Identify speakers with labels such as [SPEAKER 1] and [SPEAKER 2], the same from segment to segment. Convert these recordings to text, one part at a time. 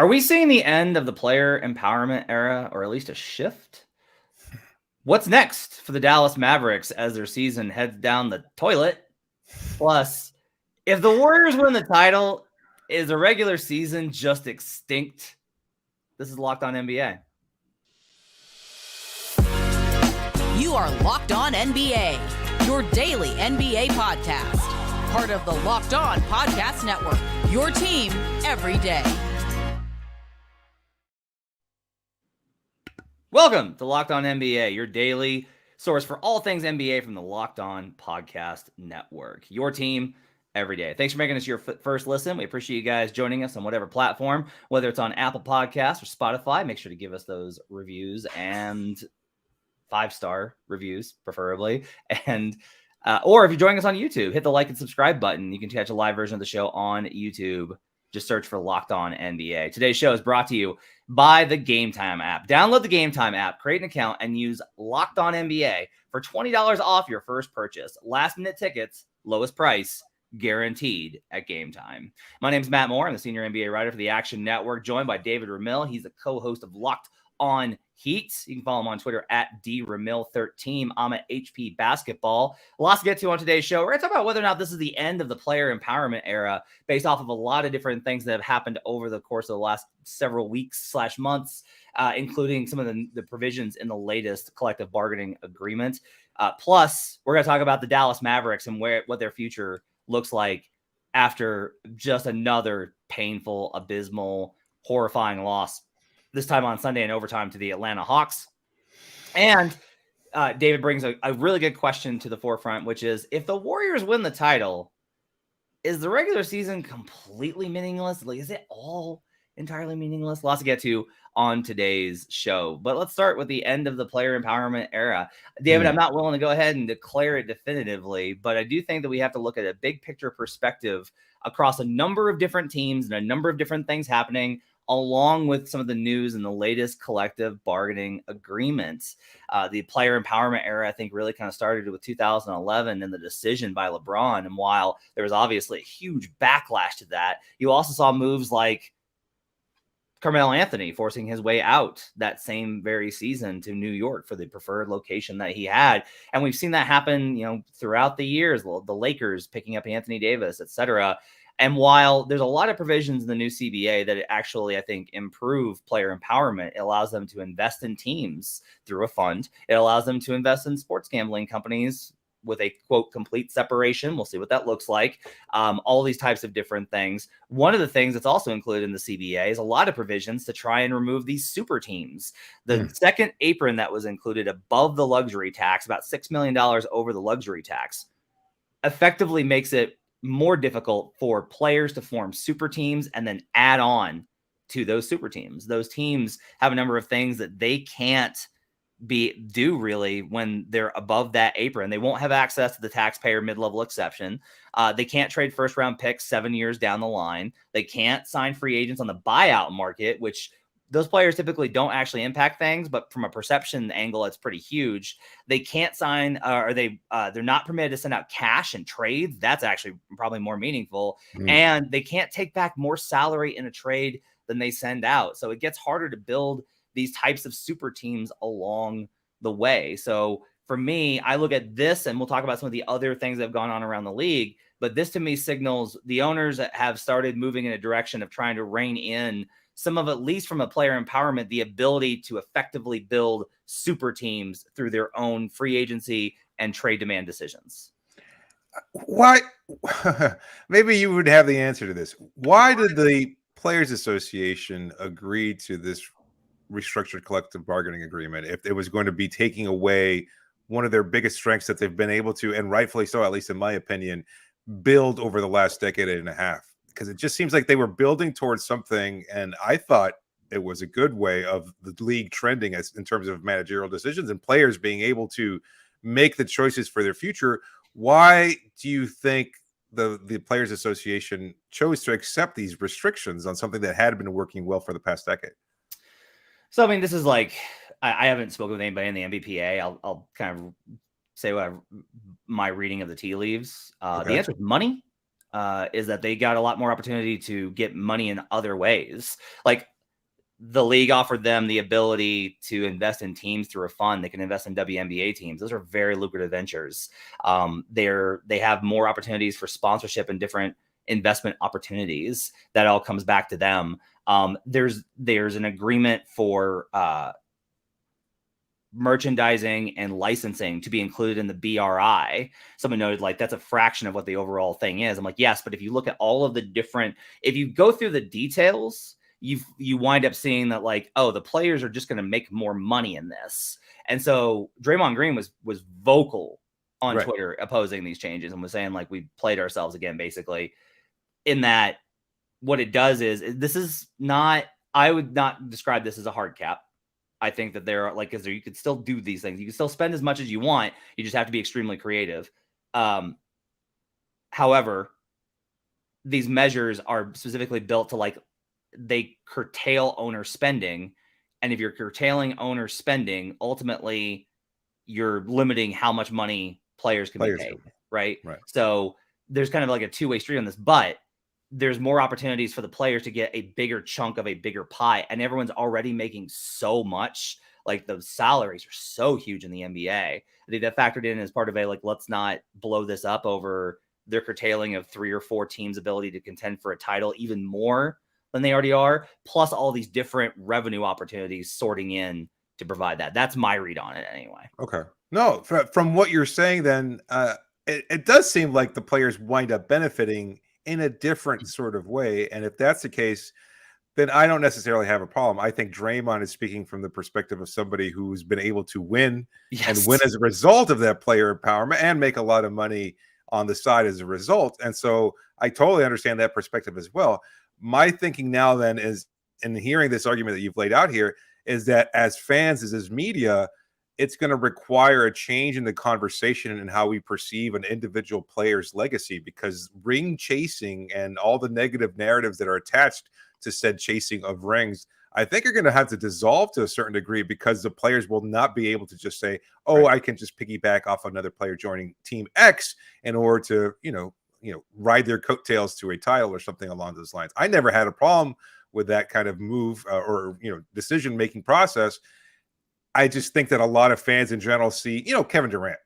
[SPEAKER 1] Are we seeing the end of the player empowerment era, or at least a shift? What's next for the Dallas Mavericks as their season heads down the toilet? Plus, if the Warriors win the title, is the regular season just extinct? This is Locked On NBA.
[SPEAKER 2] You are Locked On NBA, your daily NBA podcast. Part of the Locked On Podcast Network, your team every day.
[SPEAKER 1] Welcome to Locked On NBA, your daily source for all things NBA from the Locked On Podcast Network. Your team every day. Thanks for making us your first listen. We appreciate you guys joining us on whatever platform, whether it's on Apple Podcasts or Spotify. Make sure to give us those reviews and 5-star reviews, preferably. And or if you're joining us on YouTube, hit the like and subscribe button. You can catch a live version of the show on YouTube. Just search for Locked On NBA. Today's show is brought to you by the Gametime app. Download the Gametime app, create an account, and use Locked On NBA for $20 off your first purchase. Last-minute tickets, lowest price, guaranteed at Gametime. My name is Matt Moore. I'm the senior NBA writer for the Action Network, joined by David Ramil. He's the co-host of Locked On Heat. You can follow him on Twitter at DRamil13. I'm at HP Basketball. Lots to get to on today's show. We're going to talk about whether or not this is the end of the player empowerment era based off of a lot of different things that have happened over the course of the last several weeks/months, including some of the provisions in the latest collective bargaining agreement. Plus, we're going to talk about the Dallas Mavericks and what their future looks like after just another painful, abysmal, horrifying loss, this time on Sunday in overtime to the Atlanta Hawks. And David brings a really good question to the forefront, which is, if the Warriors win the title, is the regular season completely meaningless? Like, is it all entirely meaningless? Lots to get to on today's show. But let's start with the end of the player empowerment era. David, I'm not willing to go ahead and declare it definitively, but I do think that we have to look at a big picture perspective across a number of different teams and a number of different things happening, along with some of the news and the latest collective bargaining agreements. The player empowerment era, I think, really kind of started with 2011 and the decision by LeBron. And while there was obviously a huge backlash to that, you also saw moves like Carmelo Anthony forcing his way out that same very season to New York for the preferred location that he had. And we've seen that happen, throughout the years, the Lakers picking up Anthony Davis, etc. And while there's a lot of provisions in the new CBA that actually, I think, improve player empowerment, it allows them to invest in teams through a fund. It allows them to invest in sports gambling companies with a, quote, complete separation. We'll see what that looks like. All these types of different things. One of the things that's also included in the CBA is a lot of provisions to try and remove these super teams. The second apron that was included above the luxury tax, about $6 million over the luxury tax, effectively makes it more difficult for players to form super teams and then add on to those super teams. Those teams have a number of things that they can't do really when they're above that apron. They won't have access to the taxpayer mid-level exception. They can't trade first-round picks 7 years down the line. They can't sign free agents on the buyout market, which those players typically don't actually impact things, but from a perception angle, it's pretty huge. They can't sign, they're not permitted to send out cash and trades. That's actually probably more meaningful. And they can't take back more salary in a trade than they send out. So it gets harder to build these types of super teams along the way. So for me, I look at this, and we'll talk about some of the other things that have gone on around the league, but this to me signals the owners have started moving in a direction of trying to rein in some of, at least from a player empowerment, the ability to effectively build super teams through their own free agency and trade demand decisions.
[SPEAKER 3] Why? Maybe you would have the answer to this. Why did the Players Association agree to this restructured collective bargaining agreement if it was going to be taking away one of their biggest strengths that they've been able to, and rightfully so, at least in my opinion, build over the last decade and a half? Because it just seems like they were building towards something, and I thought it was a good way of the league trending in terms of managerial decisions and players being able to make the choices for their future. Why do you think the Players Association chose to accept these restrictions on something that had been working well for the past decade?
[SPEAKER 1] So, I mean, this is like, I haven't spoken with anybody in the MBPA. I'll kind of say my reading of the tea leaves. The answer is money. Is that they got a lot more opportunity to get money in other ways. Like, the league offered them the ability to invest in teams through a fund. They can invest in WNBA teams. Those are very lucrative ventures. They have more opportunities for sponsorship and different investment opportunities. That all comes back to them. There's an agreement for merchandising and licensing to be included in the BRI. Someone noted like that's a fraction of what the overall thing is. I'm like, yes, but if you look at all of the different, if you go through the details, you wind up seeing that like, oh, the players are just going to make more money in this. And so Draymond Green was vocal on Twitter opposing these changes and was saying like we played ourselves again, basically, in that what it does is this is not, I would not describe this as a hard cap. I think that there are like, you could still do these things. You can still spend as much as you want. You just have to be extremely creative. However, these measures are specifically built to like, they curtail owner spending. And if you're curtailing owner spending, ultimately you're limiting how much money players can be paid. Right. So there's kind of like a two-way street on this, but there's more opportunities for the players to get a bigger chunk of a bigger pie. And everyone's already making so much. Like the salaries are so huge in the NBA. I think that factored in as part of a, like, let's not blow this up over their curtailing of 3 or 4 teams' ability to contend for a title even more than they already are. Plus all these different revenue opportunities sorting in to provide that. That's my read on it anyway.
[SPEAKER 3] Okay. No, from what you're saying, then it does seem like the players wind up benefiting in a different sort of way. And if that's the case, then I don't necessarily have a problem. I think Draymond is speaking from the perspective of somebody who's been able to win and win as a result of that player empowerment and make a lot of money on the side as a result. And so I totally understand that perspective as well. My thinking now then is, in hearing this argument that you've laid out here, is that as fans, as media, it's going to require a change in the conversation and how we perceive an individual player's legacy, because ring chasing and all the negative narratives that are attached to said chasing of rings, I think are going to have to dissolve to a certain degree, because the players will not be able to just say, oh, I can just piggyback off another player joining team X in order to, ride their coattails to a title or something along those lines. I never had a problem with that kind of move or decision-making process. I just think that a lot of fans in general see, Kevin Durant,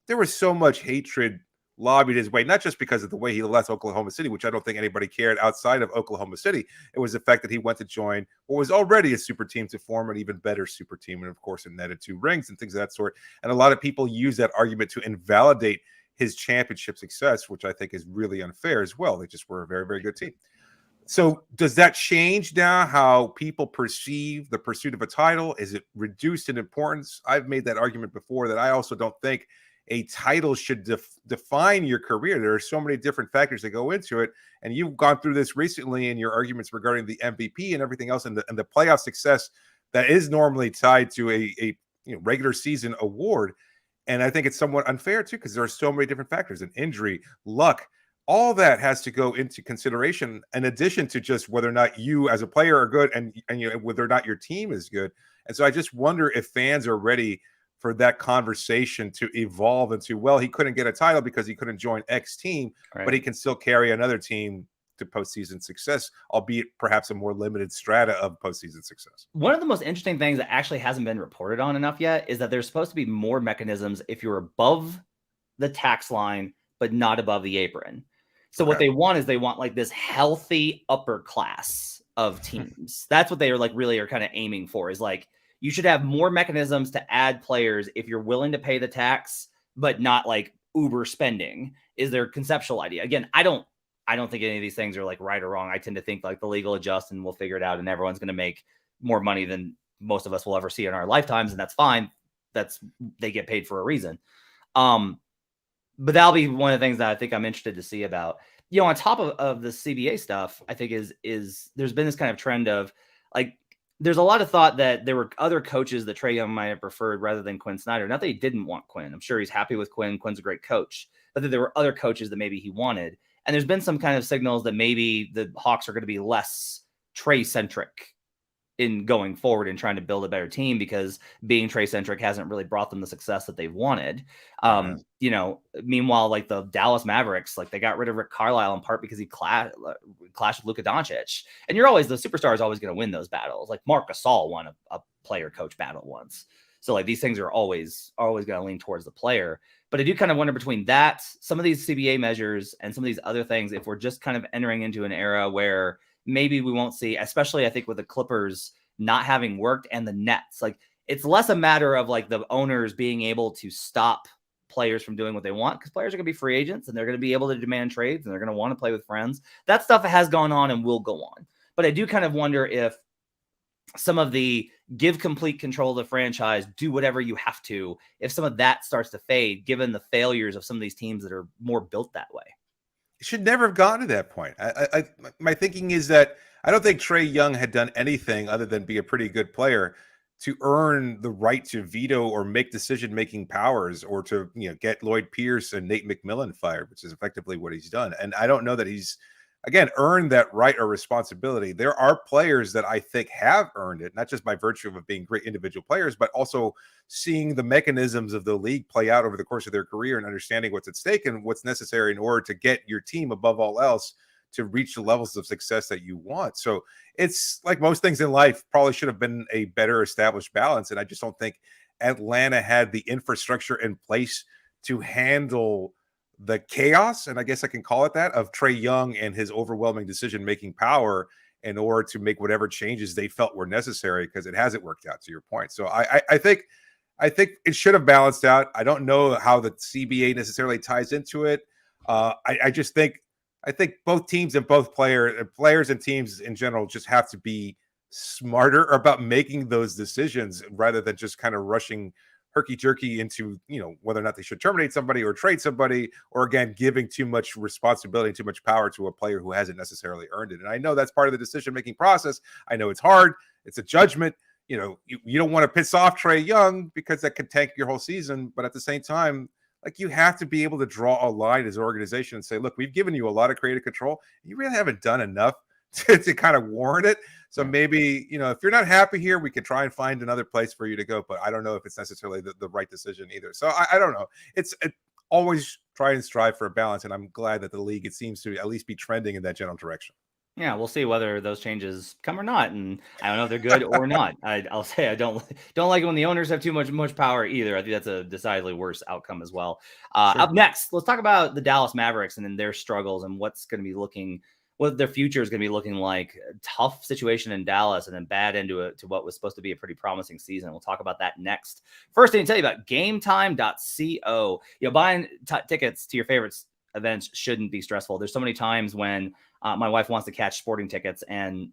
[SPEAKER 3] there was so much hatred lobbied his way, not just because of the way he left Oklahoma City, which I don't think anybody cared outside of Oklahoma City. It was the fact that he went to join what was already a super team to form an even better super team. And of course, it netted 2 rings and things of that sort. And a lot of people use that argument to invalidate his championship success, which I think is really unfair as well. They just were a very, very good team. So does that change now how people perceive the pursuit of a title? Is it reduced in importance? I've made that argument before, that I also don't think a title should define your career. There are so many different factors that go into it. And you've gone through this recently in your arguments regarding the MVP and everything else, and the playoff success that is normally tied to a regular season award. And I think it's somewhat unfair too, because there are so many different factors, and injury, luck, all that has to go into consideration, in addition to just whether or not you as a player are good and whether or not your team is good. And so I just wonder if fans are ready for that conversation to evolve into, well, he couldn't get a title because he couldn't join X team, but he can still carry another team to postseason success, albeit perhaps a more limited strata of postseason success.
[SPEAKER 1] One of the most interesting things that actually hasn't been reported on enough yet is that there's supposed to be more mechanisms if you're above the tax line, but not above the apron. So what they want is they want like this healthy upper class of teams. That's what they are like really are kind of aiming for, is like, you should have more mechanisms to add players if you're willing to pay the tax, but not like uber spending is their conceptual idea. Again, I don't think any of these things are like right or wrong. I tend to think like the league will adjust and we'll figure it out, and everyone's going to make more money than most of us will ever see in our lifetimes. And that's fine. They get paid for a reason. But that'll be one of the things that I think I'm interested to see about, on top of the CBA stuff. I think is there's been this kind of trend of like, there's a lot of thought that there were other coaches that Trae Young might have preferred rather than Quinn Snyder. Not that he didn't want Quinn. I'm sure he's happy with Quinn. Quinn's a great coach, but that there were other coaches that maybe he wanted. And there's been some kind of signals that maybe the Hawks are going to be less Trae centric in going forward and trying to build a better team, because being Trey centric hasn't really brought them the success that they've wanted. Meanwhile, like the Dallas Mavericks, like they got rid of Rick Carlisle in part because he clashed with Luka Doncic. And the superstar is always going to win those battles. Like Marc Gasol won a player coach battle once. So like these things are always going to lean towards the player. But I do kind of wonder between that, some of these CBA measures and some of these other things, if we're just kind of entering into an era where maybe we won't see, especially I think with the Clippers not having worked and the Nets, like it's less a matter of like the owners being able to stop players from doing what they want, because players are going to be free agents and they're going to be able to demand trades and they're going to want to play with friends. That stuff has gone on and will go on. But I do kind of wonder if some of the give complete control of the franchise, do whatever you have to, if some of that starts to fade, given the failures of some of these teams that are more built that way.
[SPEAKER 3] It should never have gotten to that point. My thinking is that I don't think Trae Young had done anything other than be a pretty good player to earn the right to veto or make decision-making powers, or to get Lloyd Pierce and Nate McMillan fired, which is effectively what he's done. And I don't know that he's, again, earned that right or responsibility. There are players that I think have earned it, not just by virtue of being great individual players, but also seeing the mechanisms of the league play out over the course of their career and understanding what's at stake and what's necessary in order to get your team, above all else, to reach the levels of success that you want. So it's like most things in life, probably should have been a better established balance. And I just don't think Atlanta had the infrastructure in place to handle the chaos, and I guess I can call it that, of Trae Young and his overwhelming decision-making power in order to make whatever changes they felt were necessary, because it hasn't worked out, to your point. So I think it should have balanced out. I don't know how the CBA necessarily ties into it. I think both teams and both players and teams in general just have to be smarter about making those decisions, rather than just kind of rushing herky-jerky into whether or not they should terminate somebody or trade somebody, or again giving too much responsibility, too much power to a player who hasn't necessarily earned it. And I know that's part of the decision-making process. I know it's hard. It's a judgment. You don't want to piss off Trae Young, because that could tank your whole season. But at the same time, like, you have to be able to draw a line as an organization and say, look, we've given you a lot of creative control. You really haven't done enough to kind of warrant it. So maybe, if you're not happy here, we could try and find another place for you to go. But I don't know if it's necessarily the right decision either. So I don't know. It's always try and strive for a balance. And I'm glad that the league, it seems to at least be trending in that general direction.
[SPEAKER 1] Yeah, we'll see whether those changes come or not, and I don't know if they're good or not. I'll say I don't like it when the owners have too much power either. I think that's a decidedly worse outcome as well. Sure. Up next, let's talk about the Dallas Mavericks and then their struggles and what their future is going to be looking like. A tough situation in Dallas, and then bad into to what was supposed to be a pretty promising season. We'll talk about that next. First thing to tell you about Gametime.co. Buying tickets to your favorite events shouldn't be stressful. There's so many times when my wife wants to catch sporting tickets, and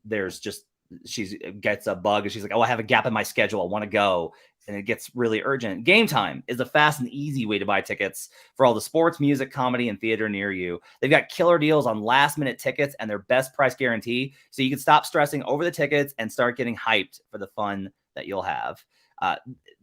[SPEAKER 1] she gets a bug, and she's like, oh, I have a gap in my schedule, I want to go. And it gets really urgent. Gametime is a fast and easy way to buy tickets for all the sports, music, comedy, and theater near you. They've got killer deals on last-minute tickets and their best price guarantee, so you can stop stressing over the tickets and start getting hyped for the fun that you'll have.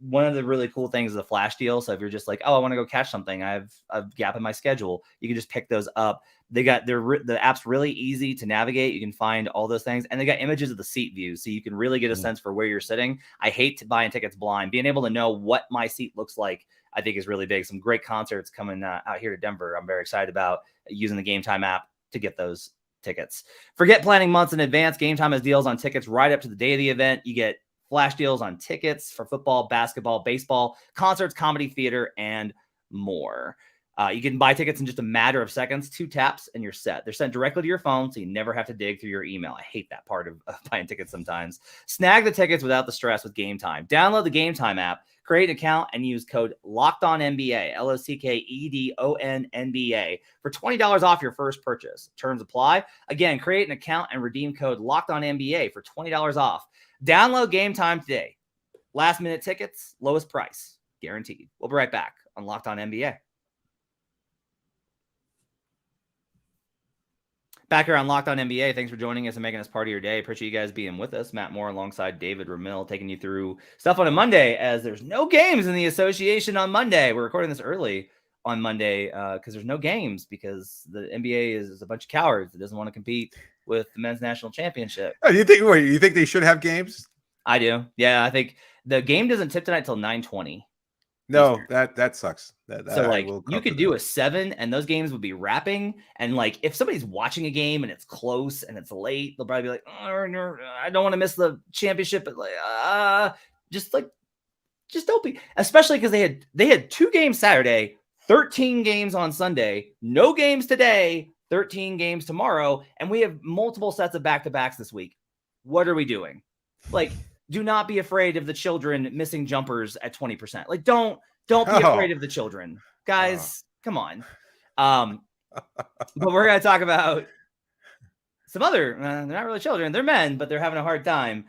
[SPEAKER 1] One of the really cool things is the flash deal. So if you're just like, oh, I want to go catch something, I have a gap in my schedule, you can just pick those up. The app's really easy to navigate. You can find all those things, and they got images of the seat views, so you can really get a sense for where you're sitting. I hate buying tickets blind. Being able to know what my seat looks like, I think, is really big. Some great concerts coming out here to Denver. I'm very excited about using the Gametime app to get those tickets. Forget planning months in advance. Gametime has deals on tickets right up to the day of the event. You get flash deals on tickets for football, basketball, baseball, concerts, comedy, theater, and more. You can buy tickets in just a matter of seconds, 2 taps, and you're set. They're sent directly to your phone, so you never have to dig through your email. I hate that part of buying tickets sometimes. Snag the tickets without the stress with Gametime. Download the Gametime app, create an account, and use code LOCKEDONNBA, LOCKEDONNBA, for $20 off your first purchase. Terms apply. Again, create an account and redeem code LOCKEDONNBA for $20 off. Download Gametime today. Last-minute tickets, lowest price, guaranteed. We'll be right back on Locked On NBA. Back here on Locked On NBA, thanks for joining us and making us part of your day. Appreciate you guys being with us. Matt Moore alongside David Ramil, taking you through stuff on a Monday, as there's no games in the association on Monday. We're recording this early on Monday because there's no games, because the NBA is a bunch of cowards that doesn't want to compete with the men's national championship.
[SPEAKER 3] Oh, you think they should have games?
[SPEAKER 1] I do. Yeah, I think the game doesn't tip tonight till 9:20.
[SPEAKER 3] No, that sucks. That
[SPEAKER 1] So
[SPEAKER 3] I
[SPEAKER 1] like
[SPEAKER 3] will
[SPEAKER 1] you
[SPEAKER 3] cover
[SPEAKER 1] could do
[SPEAKER 3] that.
[SPEAKER 1] a 7 and those games would be wrapping. And like if somebody's watching a game and it's close and it's late, they'll probably be like, oh, no, I don't want to miss the championship, but like just don't be, especially because they had 2 games Saturday, 13 games on Sunday, no games today, 13 games tomorrow, and we have multiple sets of back-to-backs this week. What are we doing? Like, do not be afraid of the children missing jumpers at 20%. Like, don't be afraid of the children. Guys, come on. But we're going to talk about some other, they're not really children, they're men, but they're having a hard time.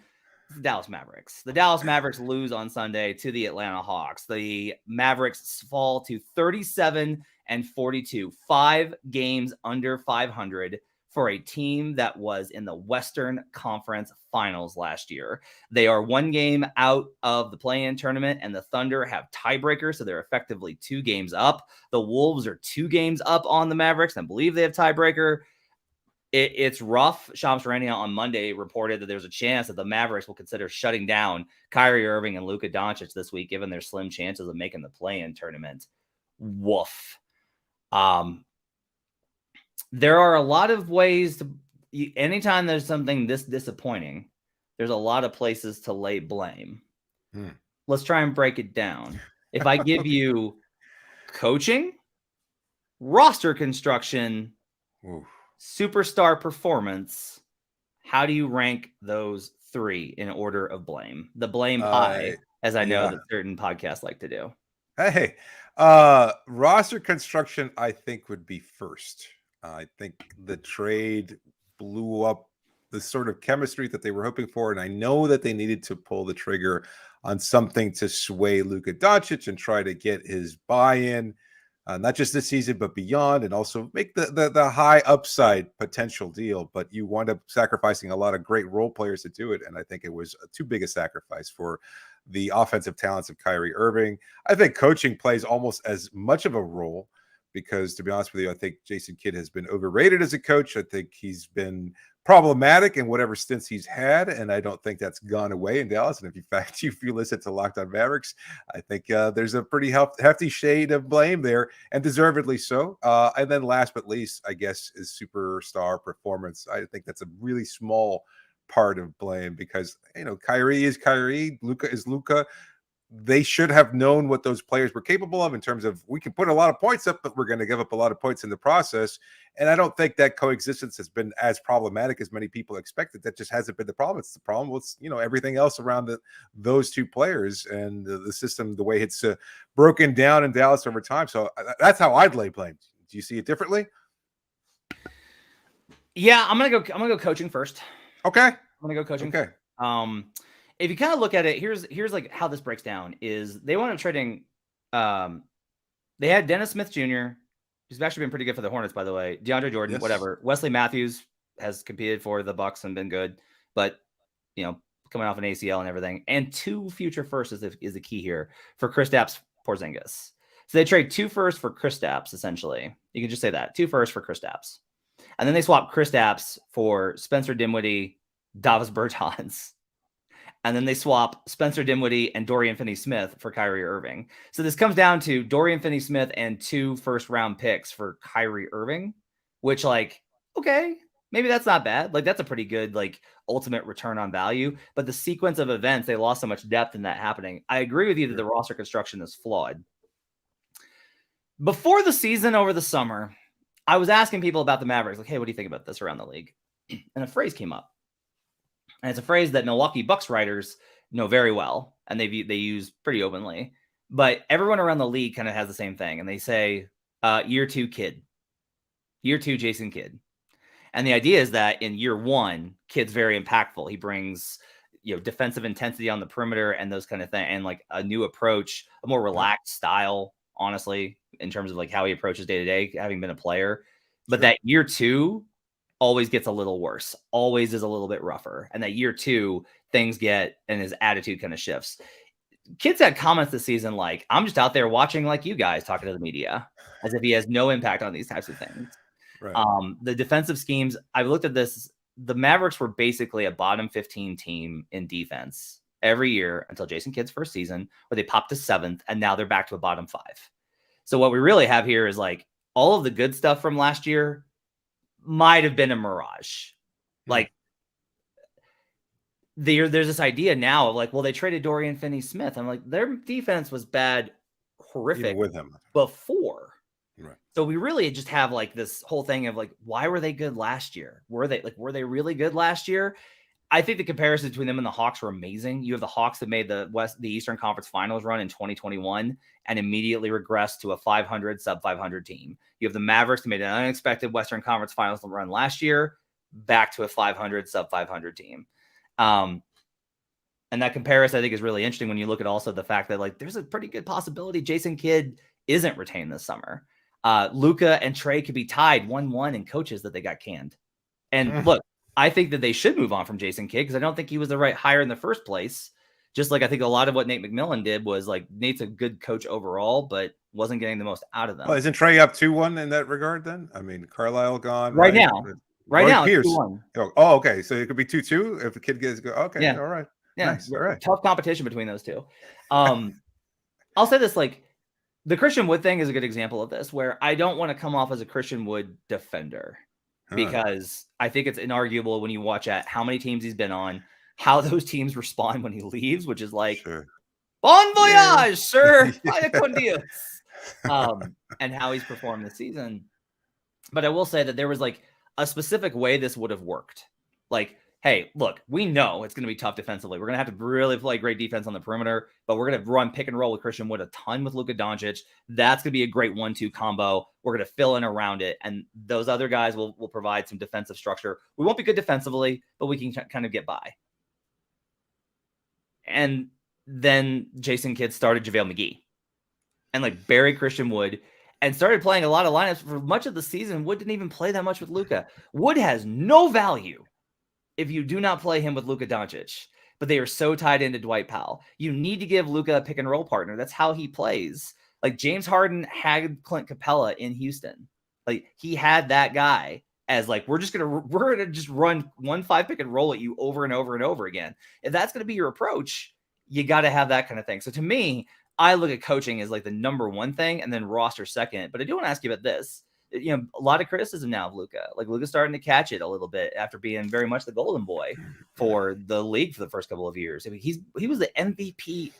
[SPEAKER 1] The Dallas Mavericks. The Dallas Mavericks lose on Sunday to the Atlanta Hawks. The Mavericks fall to 37-42, 5 games under 500 for a team that was in the Western Conference Finals last year. They are 1 game out of the play-in tournament, and the Thunder have tiebreakers, so they're effectively 2 games up. The Wolves are 2 games up on the Mavericks, and I believe they have tiebreaker. It's rough. Shams Charania on Monday reported that there's a chance that the Mavericks will consider shutting down Kyrie Irving and Luka Doncic this week, given their slim chances of making the play-in tournament. Woof. There are a lot of ways to, anytime there's something this disappointing, there's a lot of places to lay blame. Let's try and break it down. If I give you coaching, roster construction, superstar performance, how do you rank those 3 in order of blame? The blame pie, as I know that certain podcasts like to do.
[SPEAKER 3] Hey, roster construction, I think, would be first. I think the trade blew up the sort of chemistry that they were hoping for, and I know that they needed to pull the trigger on something to sway Luka Doncic and try to get his buy-in. Not just this season, but beyond, and also make the high upside potential deal. But you wind up sacrificing a lot of great role players to do it, and I think it was too big a sacrifice for the offensive talents of Kyrie Irving. I think coaching plays almost as much of a role because, to be honest with you, I think Jason Kidd has been overrated as a coach. I think he's been problematic in whatever stints he's had, and I don't think that's gone away in Dallas. And if you listen to Locked On Mavericks, I think there's a pretty hefty shade of blame there, and deservedly so. And then last but least, I guess, is superstar performance. I think that's a really small part of blame because, Kyrie is Kyrie, Luka is Luka. They should have known what those players were capable of in terms of, we can put a lot of points up, but we're going to give up a lot of points in the process. And I don't think that coexistence has been as problematic as many people expected. That just hasn't been the problem. It's the problem with, everything else around those 2 players and the system, the way it's broken down in Dallas over time. So that's how I'd lay blame. Do you see it differently?
[SPEAKER 1] Yeah, I'm gonna go coaching first.
[SPEAKER 3] Okay.
[SPEAKER 1] I'm gonna go coaching.
[SPEAKER 3] Okay.
[SPEAKER 1] If you kind of look at it, here's like how this breaks down is they wound up trading. They had Dennis Smith Jr., who's actually been pretty good for the Hornets, by the way. DeAndre Jordan,
[SPEAKER 3] Yes.
[SPEAKER 1] Whatever. Wesley Matthews has competed for the Bucks and been good, but coming off an ACL and everything. And 2 future firsts is the key here for Kristaps Porzingis. So they trade 2 firsts for Kristaps, essentially. You can just say that 2 firsts for Kristaps, and then they swap Kristaps for Spencer Dinwiddie, Davis Bertans. And then they swap Spencer Dinwiddie and Dorian Finney-Smith for Kyrie Irving. So this comes down to Dorian Finney-Smith and 2 first-round picks for Kyrie Irving, which, okay, maybe that's not bad. That's a pretty good, ultimate return on value. But the sequence of events, they lost so much depth in that happening. I agree with you that the roster construction is flawed. Before the season, over the summer, I was asking people about the Mavericks, hey, what do you think about this around the league? And a phrase came up. And it's a phrase that Milwaukee Bucks writers know very well, and they use pretty openly. But everyone around the league kind of has the same thing, and they say, year 2 Kidd. Year 2 Jason Kidd. And the idea is that in year 1, Kidd's very impactful. He brings, defensive intensity on the perimeter and those kind of things, and a new approach, a more relaxed style, honestly, in terms of how he approaches day to day, having been a player. But that year 2 always gets a little worse, always is a little bit rougher. And that year 2, things get, and his attitude kind of shifts. Kids had comments this season I'm just out there watching you guys talking to the media, as if he has no impact on these types of things. Right. The defensive schemes, I've looked at this. The Mavericks were basically a bottom 15 team in defense every year until Jason Kidd's first season, where they popped to 7th, and now they're back to a bottom 5. So what we really have here is like all of the good stuff from last year might have been a mirage. Like there's this idea now of like, well, they traded Dorian Finney-Smith. I'm like, their defense was bad, horrific
[SPEAKER 3] even with him
[SPEAKER 1] before.
[SPEAKER 3] Right.
[SPEAKER 1] So we really just have like this whole thing of like, why were they good last year? Were they really good last year? I think the comparison between them and the Hawks were amazing. You have the Hawks that made the Eastern Conference Finals run in 2021 and immediately regressed to a 500 sub 500 team. You have the Mavericks that made an unexpected Western Conference Finals run last year, back to a 500 sub 500 team. And that comparison I think is really interesting when you look at also the fact that like there's a pretty good possibility Jason Kidd isn't retained this summer. Luka and Trey could be tied 1-1 in coaches that they got canned. And look, I think that they should move on from Jason Kidd because I don't think he was the right hire in the first place. Just like I think a lot of what Nate McMillan did was like Nate's a good coach overall, but wasn't getting the most out of them.
[SPEAKER 3] Well, isn't Trey up 2-1 in that regard then? I mean, Carlisle gone.
[SPEAKER 1] Right now. Right now,
[SPEAKER 3] Pierce.
[SPEAKER 1] 2-1.
[SPEAKER 3] Oh, okay. So it could be 2-2 if the kid gets go. Okay.
[SPEAKER 1] Yeah.
[SPEAKER 3] All right.
[SPEAKER 1] Yeah.
[SPEAKER 3] Nice. All right.
[SPEAKER 1] Tough competition between those two. I'll say this, like the Christian Wood thing is a good example of this, where I don't want to come off as a Christian Wood defender because I think it's inarguable when you watch at how many teams he's been on, how those teams respond when he leaves, which is like, bon voyage, sir. Vaya con Dios. And how he's performed this season. But I will say that there was like a specific way this would have worked. Like, hey, look, we know it's going to be tough defensively. We're going to have to really play great defense on the perimeter, but we're going to run pick and roll with Christian Wood a ton with Luka Doncic. That's going to be a great 1-2 combo. We're going to fill in around it, and those other guys will provide some defensive structure. We won't be good defensively, but we can kind of get by. And then Jason Kidd started JaVale McGee and like buried Christian Wood and started playing a lot of lineups for much of the season. Wood didn't even play that much with Luka. Wood has no value if you do not play him with Luka Doncic, but they are so tied into Dwight Powell. You need to give Luka a pick and roll partner. That's how he plays. Like James Harden had Clint Capella in Houston. Like he had that guy as like, we're going to just run 1-5 pick and roll at you over and over and over again. If that's going to be your approach, you got to have that kind of thing. So to me, I look at coaching as like the number one thing and then roster second. But I do want to ask you about this. You know, a lot of criticism now of Luka. Like Luka's starting to catch it a little bit after being very much the golden boy for the league for the first couple of years. I mean, he was the MVP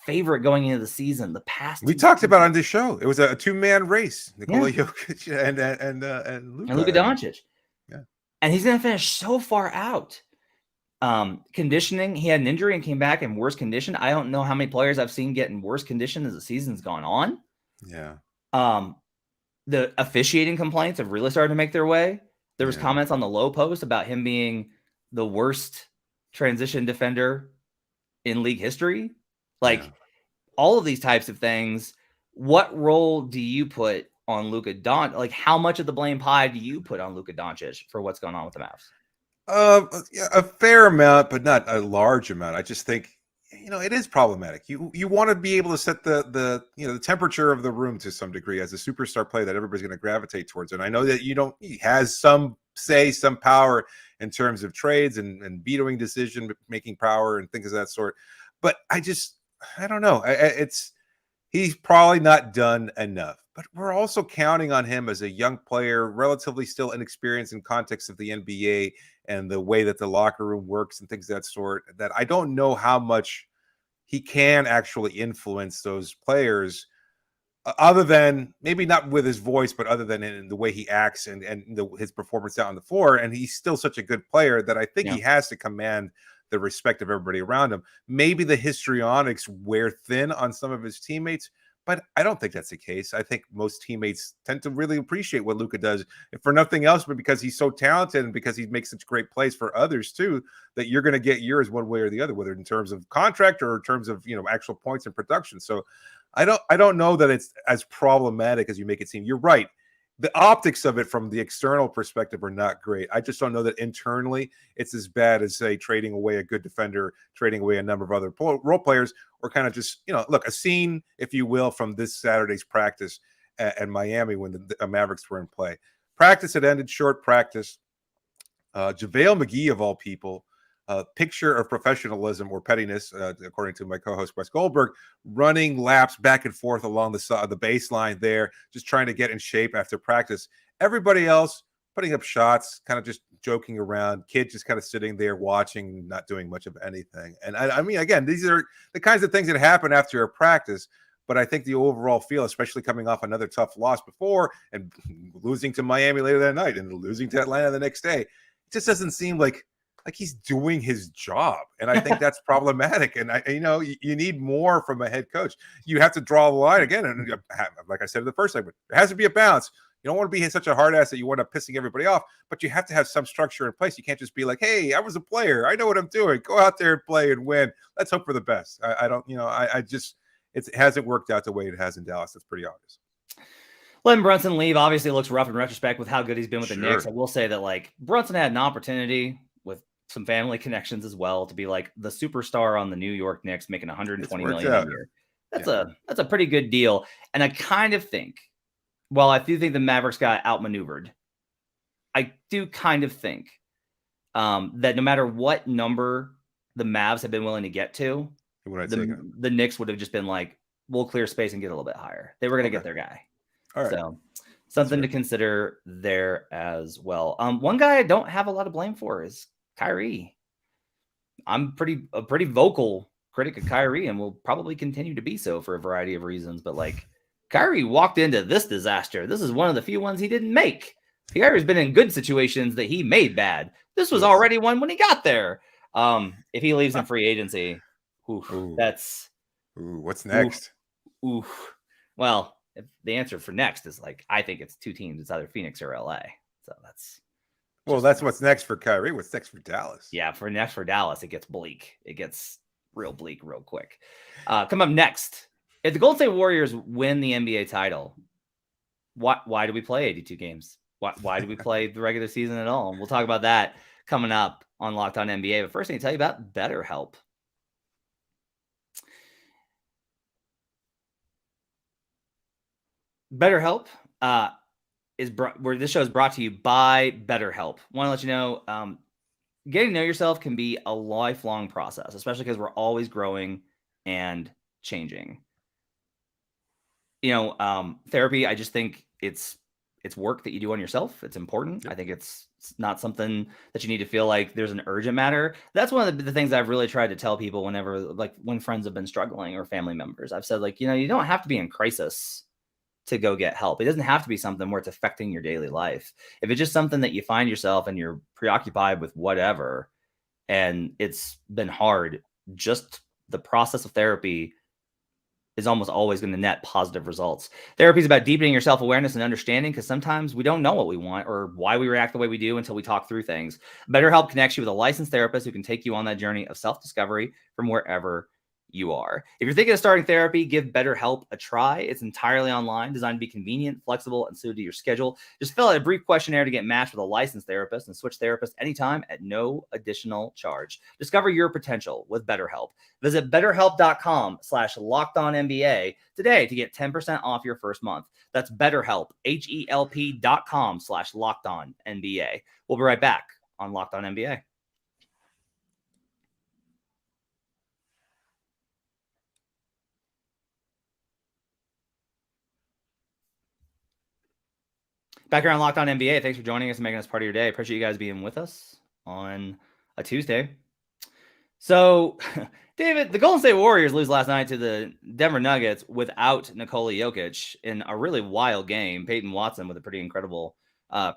[SPEAKER 1] favorite going into the season. The past
[SPEAKER 3] we talked about on this show, it was a 2-man race. Nikola Jokic and
[SPEAKER 1] Luka Doncic.
[SPEAKER 3] Yeah,
[SPEAKER 1] and he's going to finish so far out. Conditioning, he had an injury and came back in worse condition. I don't know how many players I've seen get in worse condition as the season's gone on.
[SPEAKER 3] Yeah.
[SPEAKER 1] The officiating complaints have really started to make their way. There was comments on the low post about him being the worst transition defender in league history. Like all of these types of things. What role do you put on Luka Doncic? Like how much of the blame pie do you put on Luka Doncic for what's going on with the Mavs?
[SPEAKER 3] A fair amount, but not a large amount. I just think, it is problematic. You want to be able to set the temperature of the room to some degree as a superstar player that everybody's going to gravitate towards. And I know that he has some say, some power in terms of trades and vetoing decision making power and things of that sort. But I don't know. He's probably not done enough. But we're also counting on him as a young player, relatively still inexperienced in context of the NBA and the way that the locker room works and things of that sort, that I don't know how much he can actually influence those players other than maybe not with his voice, but other than in the way he acts and his performance out on the floor. And he's still such a good player that I think he has to command the respect of everybody around him. Maybe the histrionics wear thin on some of his teammates, but I don't think that's the case. I think most teammates tend to really appreciate what Luka does, if for nothing else, but because he's so talented and because he makes such great plays for others too, that you're going to get yours one way or the other, whether in terms of contract or in terms of actual points and production. So I don't know that it's as problematic as you make it seem. You're right. The optics of it from the external perspective are not great. I just don't know that internally it's as bad as, say, trading away a good defender, trading away a number of other role players, or kind of just, look, a scene, if you will, from this Saturday's practice at Miami when the Mavericks were in play. Practice had ended, short practice. JaVale McGee, of all people, picture of professionalism or pettiness, according to my co-host Wes Goldberg, running laps back and forth along the baseline there, just trying to get in shape after practice. Everybody else putting up shots, kind of just joking around. Kid just kind of sitting there watching, not doing much of anything. And I mean, again, these are the kinds of things that happen after a practice. But I think the overall feel, especially coming off another tough loss before and losing to Miami later that night and losing to Atlanta the next day, it just doesn't seem like he's doing his job. And I think that's problematic. And you need more from a head coach. You have to draw the line again. And like I said in the first segment, there has to be a balance. You don't want to be such a hard ass that you wind up pissing everybody off, but you have to have some structure in place. You can't just be like, hey, I was a player. I know what I'm doing. Go out there and play and win. Let's hope for the best. It hasn't worked out the way it has in Dallas. That's pretty obvious.
[SPEAKER 1] Letting Brunson leave obviously looks rough in retrospect with how good he's been with the Knicks. I will say that Brunson had an opportunity with some family connections as well to be the superstar on the New York Knicks, making $120 million a year. That's a pretty good deal. And I kind of think, while I do think the Mavericks got outmaneuvered, I do kind of think that no matter what number the Mavs have been willing to get to, the Knicks would have just been we'll clear space and get a little bit higher. They were going to get their guy.
[SPEAKER 3] All right.
[SPEAKER 1] So something to consider there as well. One guy I don't have a lot of blame for is Kyrie. I'm a pretty vocal critic of Kyrie and will probably continue to be so for a variety of reasons. But Kyrie walked into this disaster. This is one of the few ones he didn't make. Kyrie's been in good situations that he made bad. This was already one when he got there. If he leaves in free agency,
[SPEAKER 3] what's next?
[SPEAKER 1] Well, the answer for next is I think it's two teams. It's either Phoenix or LA. So that's
[SPEAKER 3] what's next for Kyrie. What's next for Dallas?
[SPEAKER 1] Yeah, for Dallas, it gets bleak. It gets real bleak real quick. Come up next. If the Golden State Warriors win the NBA title, why do we play 82 games? Why do we play the regular season at all? And we'll talk about that coming up on Locked On NBA. But first, I need to tell you about BetterHelp. BetterHelp where this show is brought to you by BetterHelp. Want to let you know, getting to know yourself can be a lifelong process, especially because we're always growing and changing. Therapy, I just think it's work that you do on yourself. It's important. Yep. I think it's not something that you need to feel like there's an urgent matter. That's one of the things I've really tried to tell people whenever, when friends have been struggling or family members. I've said, you don't have to be in crisis to go get help. It doesn't have to be something where it's affecting your daily life. If it's just something that you find yourself and you're preoccupied with whatever, and it's been hard, just the process of therapy is almost always going to net positive results. Therapy is about deepening your self-awareness and understanding, because sometimes we don't know what we want or why we react the way we do until we talk through things. BetterHelp connects you with a licensed therapist who can take you on that journey of self-discovery from wherever you are. If you're thinking of starting therapy, give BetterHelp a try. It's entirely online, designed to be convenient, flexible, and suited to your schedule. Just fill out a brief questionnaire to get matched with a licensed therapist and switch therapists anytime at no additional charge. Discover your potential with BetterHelp. Visit BetterHelp.com/LockedOnNBA today to get 10% off your first month. That's BetterHelp, HELP.com/LockedOnNBA. We'll be right back on Locked On NBA. Back here on Locked On NBA. Thanks for joining us and making us part of your day. Appreciate you guys being with us on a Tuesday. So, David, the Golden State Warriors lose last night to the Denver Nuggets without Nikola Jokic in a really wild game. Peyton Watson with a pretty incredible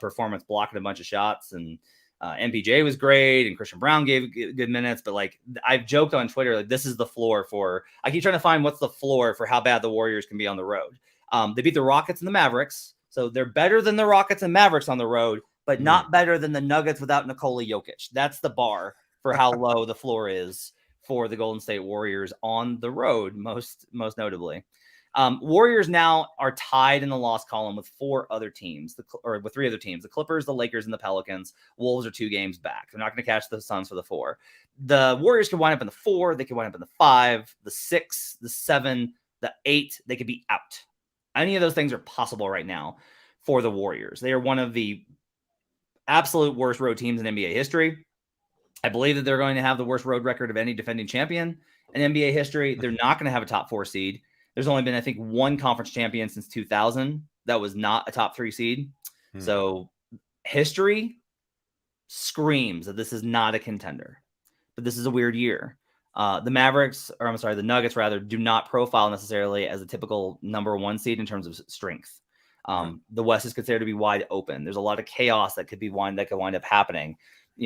[SPEAKER 1] performance, blocking a bunch of shots, and MPJ was great, and Christian Brown gave good minutes. But I've joked on Twitter, this is the floor for. I keep trying to find what's the floor for how bad the Warriors can be on the road. They beat the Rockets and the Mavericks. So they're better than the Rockets and Mavericks on the road, but not better than the Nuggets without Nikola Jokic. That's the bar for how low the floor is for the Golden State Warriors on the road, most notably. Warriors now are tied in the loss column with with three other teams: the Clippers, the Lakers, and the Pelicans. Wolves are 2 games back. They're not going to catch the Suns for the 4. The Warriors could wind up in the 4. They could wind up in the 5, the 6, the 7, the 8. They could be out. Any of those things are possible right now for the Warriors. They are one of the absolute worst road teams in NBA history. I believe that they're going to have the worst road record of any defending champion in NBA history. They're not going to have a top 4 seed. There's only been, I think, one conference champion since 2000 that was not a top 3 seed. So history screams that this is not a contender, but this is a weird year. The Nuggets rather, do not profile necessarily as a typical number 1 seed in terms of strength. The West is considered to be wide open. There's a lot of chaos that could wind up happening.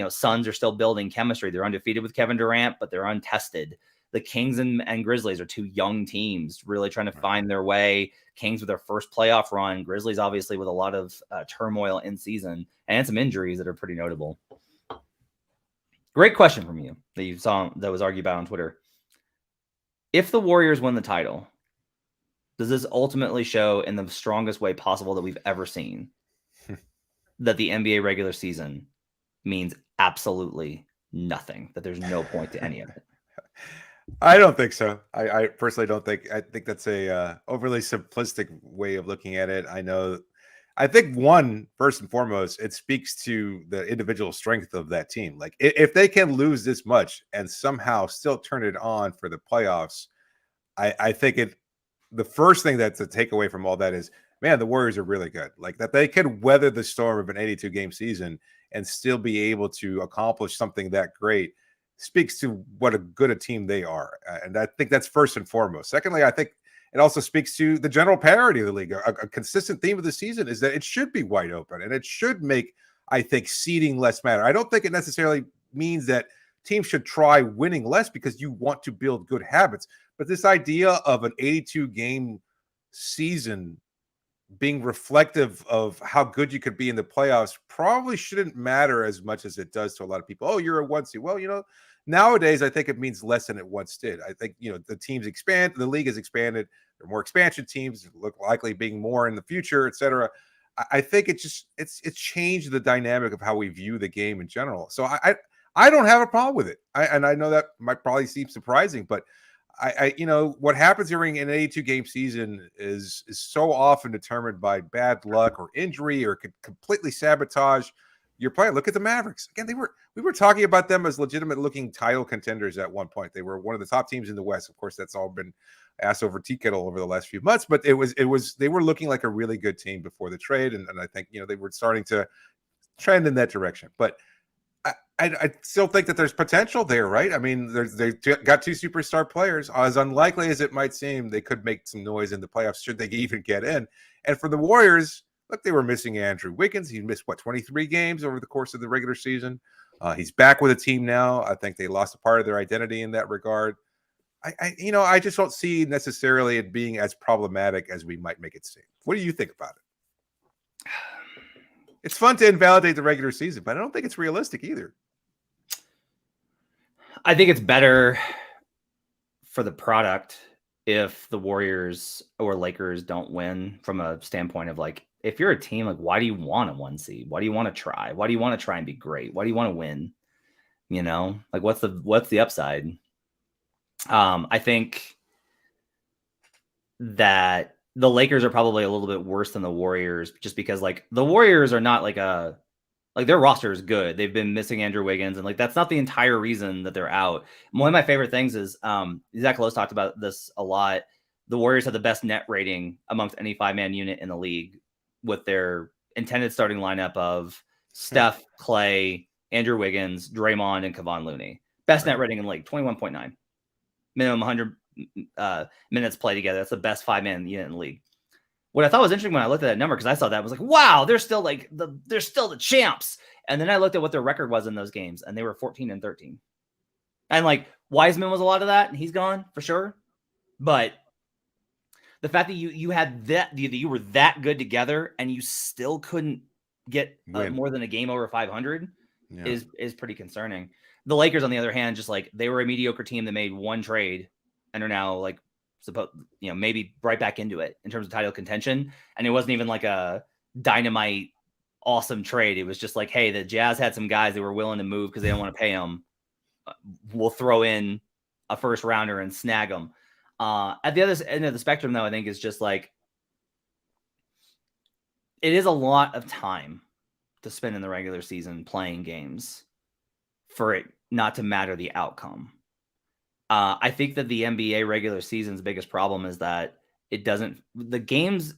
[SPEAKER 1] Suns are still building chemistry. They're undefeated with Kevin Durant, but they're untested. The Kings and Grizzlies are 2 young teams really trying to find their way. Kings with their first playoff run. Grizzlies obviously with a lot of turmoil in season and some injuries that are pretty notable. Great question from you that you saw that was argued about on Twitter. If the Warriors win the title, does this ultimately show in the strongest way possible that we've ever seen that the NBA regular season means absolutely nothing, that there's no point to any of it?
[SPEAKER 3] I don't think so. I personally don't think. I think that's a overly simplistic way of looking at it. I think first and foremost, it speaks to the individual strength of that team. Like if they can lose this much and somehow still turn it on for the playoffs, I think the first thing that's a takeaway from all that is, man, the Warriors are really good. Like that they could weather the storm of an 82 game season and still be able to accomplish something that great speaks to what a good a team they are. And I think that's first and foremost. Secondly, I think it also speaks to the general parity of the league. A consistent theme of the season is that it should be wide open, and it should make, I think, seeding less matter. I don't think it necessarily means that teams should try winning less because you want to build good habits. But this idea of an 82 game season being reflective of how good you could be in the playoffs probably shouldn't matter as much as it does to a lot of people. Oh, you're a 1 seed. Well, nowadays I think it means less than it once did. I think, the teams expand, the league has expanded. There are more expansion teams, look likely being more in the future, et cetera. I think it's changed the dynamic of how we view the game in general. So I don't have a problem with it. And I know that might probably seem surprising, but what happens during an 82 game season is so often determined by bad luck or injury, or could completely sabotage your plan. Look at the Mavericks. Again, we were talking about them as legitimate looking title contenders at one point. They were one of the top teams in the West. Of course, that's all been ass over tea kettle over the last few months, but they were looking like a really good team before the trade. And I think, they were starting to trend in that direction, but I still think that there's potential there, right? I mean, they've got 2 superstar players. As unlikely as it might seem, they could make some noise in the playoffs should they even get in. And for the Warriors, look, they were missing Andrew Wiggins. He missed 23 games over the course of the regular season. He's back with a team now. I think they lost a part of their identity in that regard. I just don't see necessarily it being as problematic as we might make it seem. What do you think about it? It's fun to invalidate the regular season, but I don't think it's realistic either.
[SPEAKER 1] I think it's better for the product if the Warriors or Lakers don't win, from a standpoint of like, if you're a team, like, why do you want a 1 seed? Why do you want to try? Why do you want to try and be great? Why do you want to win? Like what's the upside? I think that the Lakers are probably a little bit worse than the Warriors, just because like the Warriors are not like their roster is good. They've been missing Andrew Wiggins, and like that's not the entire reason that they're out. One of my favorite things is Zach Lowe's talked about this a lot. The Warriors have the best net rating amongst any 5-man unit in the league, with their intended starting lineup of Steph, Clay, Andrew Wiggins, Draymond, and Kevon Looney. Best net rating in the league, 21.9. Minimum 100 minutes played together. That's the best 5-man unit in the league. What I thought was interesting when I looked at that number, because I saw that, I was like, wow, they're still the champs. And then I looked at what their record was in those games, and they were 14-13. And like Wiseman was a lot of that, and he's gone for sure. But the fact that you had that you were that good together and you still couldn't get more than a game over 500 is pretty concerning. The Lakers, on the other hand, just like they were a mediocre team that made one trade and are now like maybe right back into it in terms of title contention. And it wasn't even like a dynamite awesome trade. It was just like, hey, the Jazz had some guys they were willing to move because they don't want to pay them. We'll throw in a first rounder and snag them. At the other end of the spectrum, though, I think is just like, it is a lot of time to spend in the regular season playing games for it not to matter the outcome. I think that the NBA regular season's biggest problem is that the games.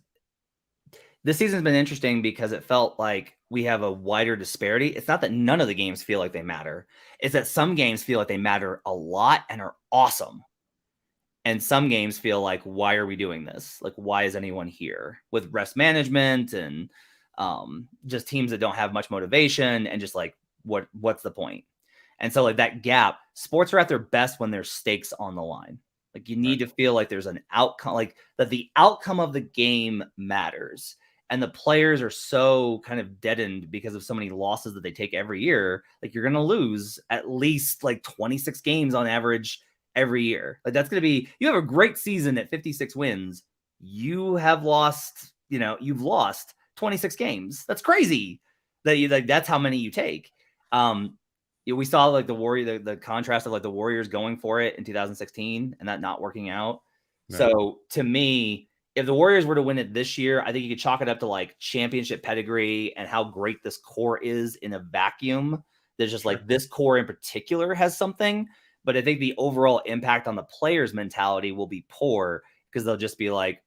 [SPEAKER 1] This season's been interesting because it felt like we have a wider disparity. It's not that none of the games feel like they matter. It's that some games feel like they matter a lot and are awesome. And some games feel like, why are we doing this? Like, why is anyone here? With rest management and just teams that don't have much motivation and just like, what's the point? And so like that gap, sports are at their best when there's stakes on the line. Like you need to feel like there's an outcome, like that the outcome of the game matters. And the players are so kind of deadened because of so many losses that they take every year. Like you're going to lose at least like 26 games on average every year. Like that's going to be, you have a great season at 56 wins. You've lost 26 games. That's crazy that's how many you take. We saw like the contrast of like the Warriors going for it in 2016 and that not working out. No. So to me, if the Warriors were to win it this year, I think you could chalk it up to like championship pedigree and how great this core is in a vacuum. There's just like this core in particular has something, but I think the overall impact on the players' mentality will be poor because they'll just be like,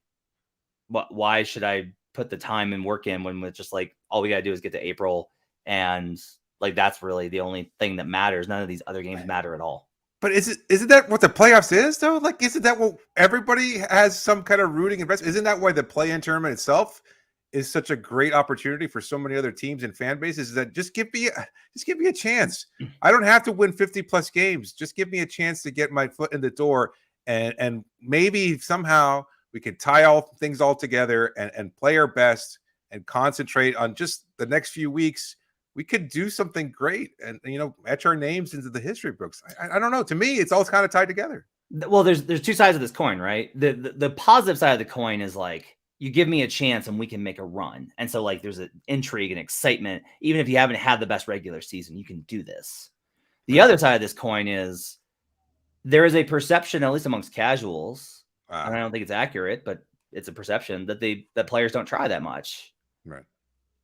[SPEAKER 1] why should I put the time and work in when it's just like, all we got to do is get to April and like that's really the only thing that matters. None of these other games matter at all.
[SPEAKER 3] But isn't that what the playoffs is though? Like, isn't that what everybody has some kind of rooting investment? Isn't that why the play-in tournament itself is such a great opportunity for so many other teams and fan bases? Is that just give me a chance. I don't have to win 50 plus games. Just give me a chance to get my foot in the door, and maybe somehow we can tie all things all together and play our best and concentrate on just the next few weeks. We could do something great and, etch our names into the history books. I don't know. To me, it's all kind of tied together.
[SPEAKER 1] Well, there's two sides of this coin, right? The positive side of the coin is like, you give me a chance and we can make a run. And so like, there's an intrigue and excitement. Even if you haven't had the best regular season, you can do this. The other side of this coin is there is a perception, at least amongst casuals, and I don't think it's accurate, but it's a perception that players don't try that much.
[SPEAKER 3] Right.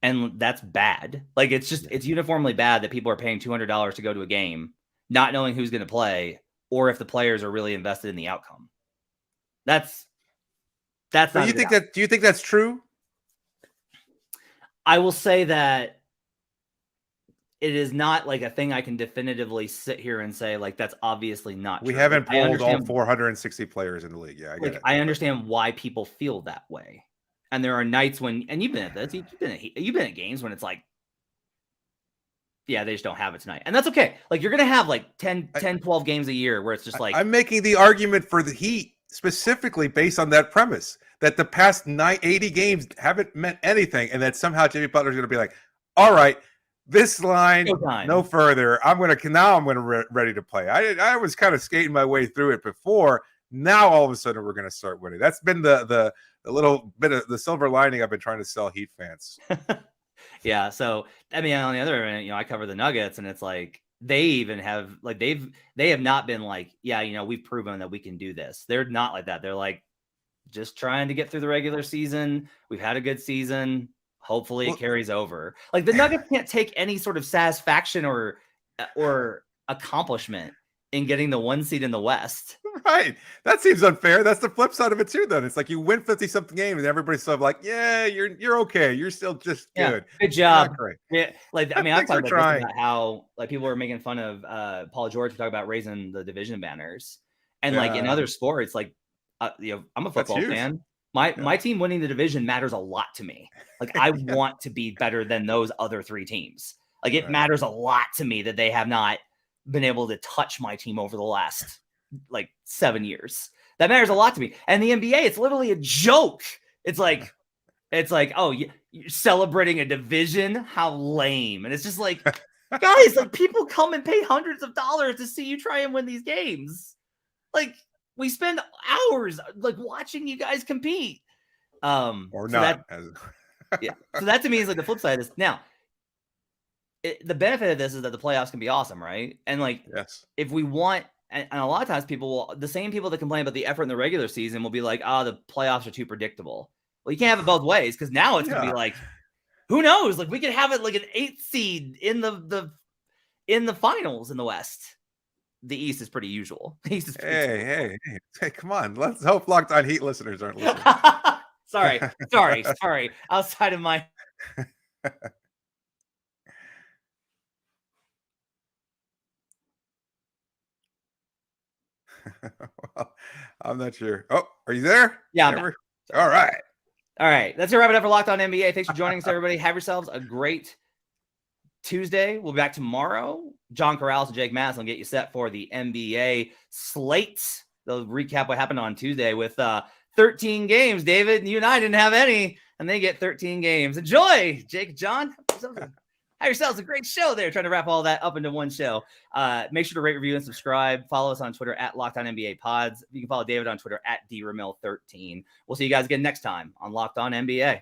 [SPEAKER 1] And that's bad. Like it's uniformly bad that people are paying $200 to go to a game, not knowing who's going to play or if the players are really invested in the outcome. That's not.
[SPEAKER 3] Do you think that's true?
[SPEAKER 1] I will say that it is not like a thing I can definitively sit here and say like that's obviously not true.
[SPEAKER 3] We haven't polled all 460 players in the league. Yeah, I get it.
[SPEAKER 1] I understand why people feel that way. And there are nights when, and you've been at this, you've been at games when it's like, yeah, they just don't have it tonight. And that's okay. Like you're going to have like 10, 12 games a year where it's just like.
[SPEAKER 3] I'm making the argument for the Heat specifically based on that premise that the past 80 games haven't meant anything. And that somehow Jimmy Butler's going to be like, all right, this line, no further. I'm going to ready to play. I was kind of skating my way through it before. Now, all of a sudden, we're going to start winning. That's been the little bit of the silver lining I've been trying to sell Heat fans.
[SPEAKER 1] Yeah. So, I mean, on the other end, I cover the Nuggets, and it's like they even have like they have not been like, yeah, we've proven that we can do this. They're not like that. They're like just trying to get through the regular season. We've had a good season. Hopefully, it carries over. Like the Nuggets can't take any sort of satisfaction or accomplishment in getting the 1 seed in the West.
[SPEAKER 3] Right. That seems unfair. That's the flip side of it too, then. It's like you win 50-something games and everybody's sort of like, yeah, you're okay. You're still just good.
[SPEAKER 1] Good job. Yeah. Like, I mean, I've talked about how like people were making fun of Paul George to talk about raising the division banners. And like in other sports, like I'm a football fan. My team winning the division matters a lot to me. Like I want to be better than those other 3 teams. Like it matters a lot to me that they have not been able to touch my team over the last like 7 years. That matters a lot to me. And the NBA, it's literally a joke. It's like, oh, you're celebrating a division? How lame. And it's just like, guys, like people come and pay hundreds of dollars to see you try and win these games. Like we spend hours like watching you guys compete.
[SPEAKER 3] Or not.
[SPEAKER 1] So that to me is like the flip side of this. Now, the benefit of this is that the playoffs can be awesome, right? And like, if we want, and a lot of times the same people that complain about the effort in the regular season will be like, the playoffs are too predictable. Well, you can't have it both ways because now it's going to be like, who knows? Like we could have it like an 8th seed in the in the finals in the West. The East is pretty usual. The East is pretty
[SPEAKER 3] Hey, come on. Let's hope Locked On Heat listeners aren't listening.
[SPEAKER 1] sorry. Outside of my
[SPEAKER 3] Well, I'm not sure. Oh, are you there?
[SPEAKER 1] Yeah,
[SPEAKER 3] All right.
[SPEAKER 1] That's gonna wrap it up for Locked On NBA. Thanks for joining us, everybody. Have yourselves a great Tuesday. We'll be back tomorrow. John Corrales and Jake Madison will get you set for the NBA slates. They'll recap what happened on Tuesday with 13 games. David, you and I didn't have any, and they get 13 games. Enjoy, Jake, John. Have yourselves a great show there, trying to wrap all that up into one show. Make sure to rate, review, and subscribe. Follow us on Twitter at Locked On NBA Pods. You can follow David on Twitter at DRamil13. We'll see you guys again next time on Locked On NBA.